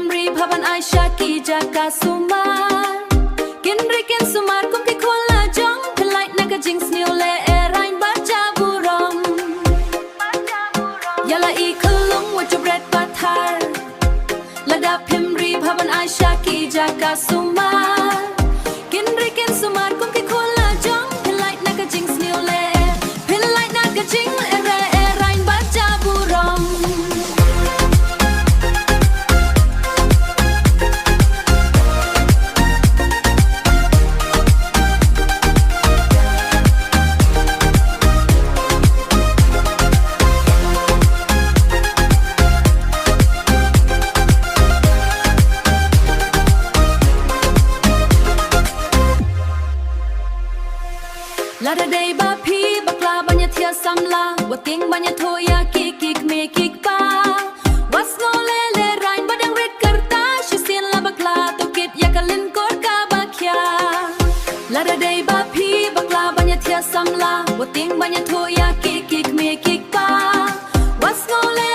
Pimri Bhavan Aisha ki Jaka Sumar Kinriken Sumar kum ki kola jong Pelait naga jing sniole erain baca burong Yala I kelung wajubret pathar Lada Pimri Bhavan Aisha ki Jaka Sumar Kinriken Sumar kum ki kola jong Pelait naga jing sniole Pelait naga jing erain baca burong Lada day ba phi bakla banya thia samla wating banya thoya kik me kik pa was no le rain badang red karta shisin la bakla to kit yakalin kor ka bakya Lada day ba phi bakla banya thia samla wating banya thoya kik me kik pa was no le